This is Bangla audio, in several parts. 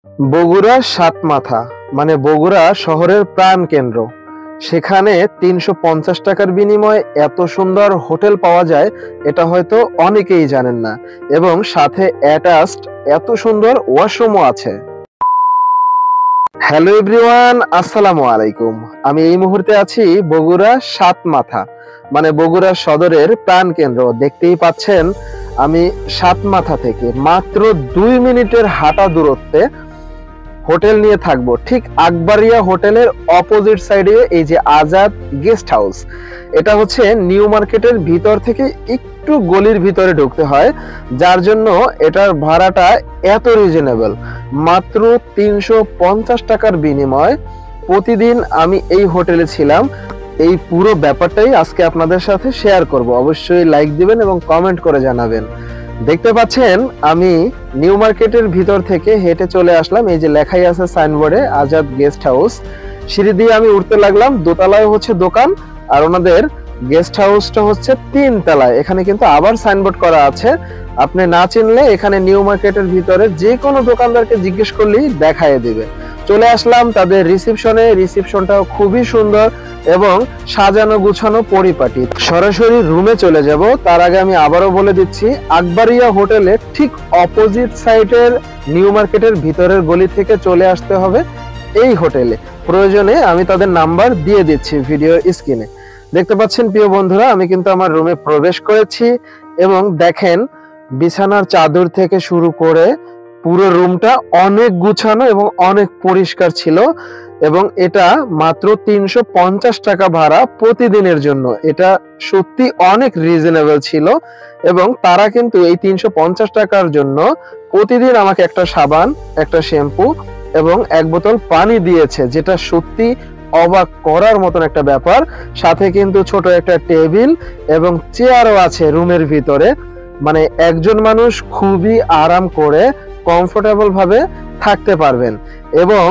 বগুড়া সাতমাথা মানে বগুড়া শহরের প্রাণকেন্দ্র। সেখানে ৩৫০ টাকার বিনিময়ে এত সুন্দর হোটেল পাওয়া যায়, এটা হয়তো অনেকেই জানেন না। এবং সাথে অ্যাটাচড এত সুন্দর ওয়াশরুমও আছে। হ্যালো এভরিওয়ান, আসসালামু আলাইকুম। আমি এই মুহূর্তে আছি বগুড়া সাতমাথা মানে বগুড়া সদরের প্রাণকেন্দ্র। দেখতেই পাচ্ছেন আমি সাতমাথা থেকে মাত্র ২ মিনিটের হাঁটা দূরত্বে হোটেল নিয়ে থাকবো। ঠিক আকবরিয়া হোটেলের অপোজিট সাইডে এই যে আজাদ গেস্ট হাউস, এটা হচ্ছে নিউ মার্কেটের ভিতর থেকে একটু গলির ভিতরে ঢুকতে হয়, যার জন্য এটার ভাড়াটা এত রিজনেবল। মাত্র ৩৫০ টাকার বিনিময় প্রতিদিন আমি এই হোটেলে ছিলাম। এই পুরো ব্যাপারটাই আজকে আপনাদের সাথে শেয়ার করব। অবশ্যই লাইক দিবেন এবং কমেন্ট করে জানাবেন। দেখতে পাচ্ছেন আমি নিউ মার্কেটের ভিতর থেকে হেঁটে চলে আসলাম। এই যে লেখাই আছে সাইনবোর্ডে আজাদ গেস্ট হাউস। সিঁড়ি দিয়ে আমি উঠতে লাগলাম। দোতলায় হচ্ছে দোকান, আর ওনাদের গেস্ট হাউসটা হচ্ছে ৩ তলায়। এখানে কিন্তু আবার সাইনবোর্ড করা আছে। আপনি না চিনলে এখানে নিউ মার্কেটের ভিতরে যে কোনো দোকানদারকে জিজ্ঞেস করলেই দেখায় দিবে। চলে আসলাম তাদের রিসেপশনে। রিসেপশনটাও খুবই সুন্দর এবং সাজানো গুছানো পরিপাটি। সরাসরি রুমে চলে যাব, তার আগে আমি আবারও বলে দিচ্ছি, আকবরিয়া হোটেলের ঠিক অপোজিট সাইডের নিউ মার্কেটের ভিতরের গলি থেকে চলে আসতে হবে এই হোটেলে। প্রয়োজনে আমি তাদের নাম্বার দিয়ে দিচ্ছি ভিডিও স্ক্রিনে। দেখতে পাচ্ছেন প্রিয় বন্ধুরা, আমি কিন্তু আমার রুমে প্রবেশ করেছি এবং দেখেন বিছানার চাদর থেকে শুরু করে পুরো রুমটা অনেক গুছানো এবং অনেক পরিষ্কার ছিল। এবং এটা মাত্র ৩৫০ টাকা ভাড়া প্রতিদিনের জন্য। এটা সত্যি অনেক রিজনেবল ছিল। এবং তারা কিন্তু এই ৩৫০ টাকার জন্য প্রতিদিন আমাকে একটা সাবান, একটা শ্যাম্পু এবং ১ বোতল পানি দিয়েছে, যেটা সত্যি অবাক করার মতন একটা ব্যাপার। সাথে কিন্তু ছোট একটা টেবিল এবং চেয়ারও আছে রুমের ভিতরে। মানে একজন মানুষ খুবই আরাম করে কমফোর্টেবল ভাবে থাকতে পারবেন। এবং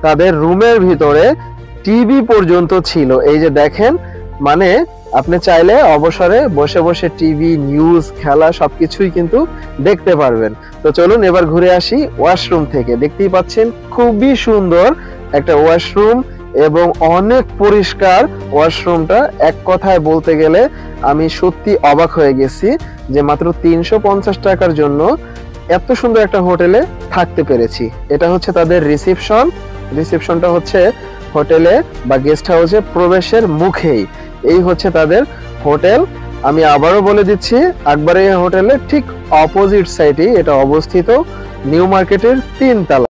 তাদের রুমের ভিতরে টিভি পর্যন্ত ছিল। এই যে দেখেন, মানে আপনি চাইলে অবসরে বসে বসে টিভি, নিউজ, খেলা সবকিছুই কিন্তু দেখতে পারবেন। তো চলুন এবার ঘুরে আসি ওয়াশরুম থেকে। দেখতেই পাচ্ছেন খুবই সুন্দর একটা ওয়াশরুম এবং অনেক পরিষ্কার ওয়াশরুমটা। এক কথায় বলতে গেলে আমি সত্যি অবাক হয়ে গেছি যে মাত্র ৩৫০ টাকার জন্য এত সুন্দর একটা হোটেলে থাকতে পেরেছি। এটা হচ্ছে তাদের রিসেপশন। রিসেপশনটা হচ্ছে হোটেলে বা গেস্ট হাউসে প্রবেশের মুখেই। এই হচ্ছে তাদের হোটেল। আমি আবারও বলে দিচ্ছি, আকবরিয়া হোটেলের ঠিক অপোজিট সাইডে এটা অবস্থিত, নিউ মার্কেটের ৩ তলা।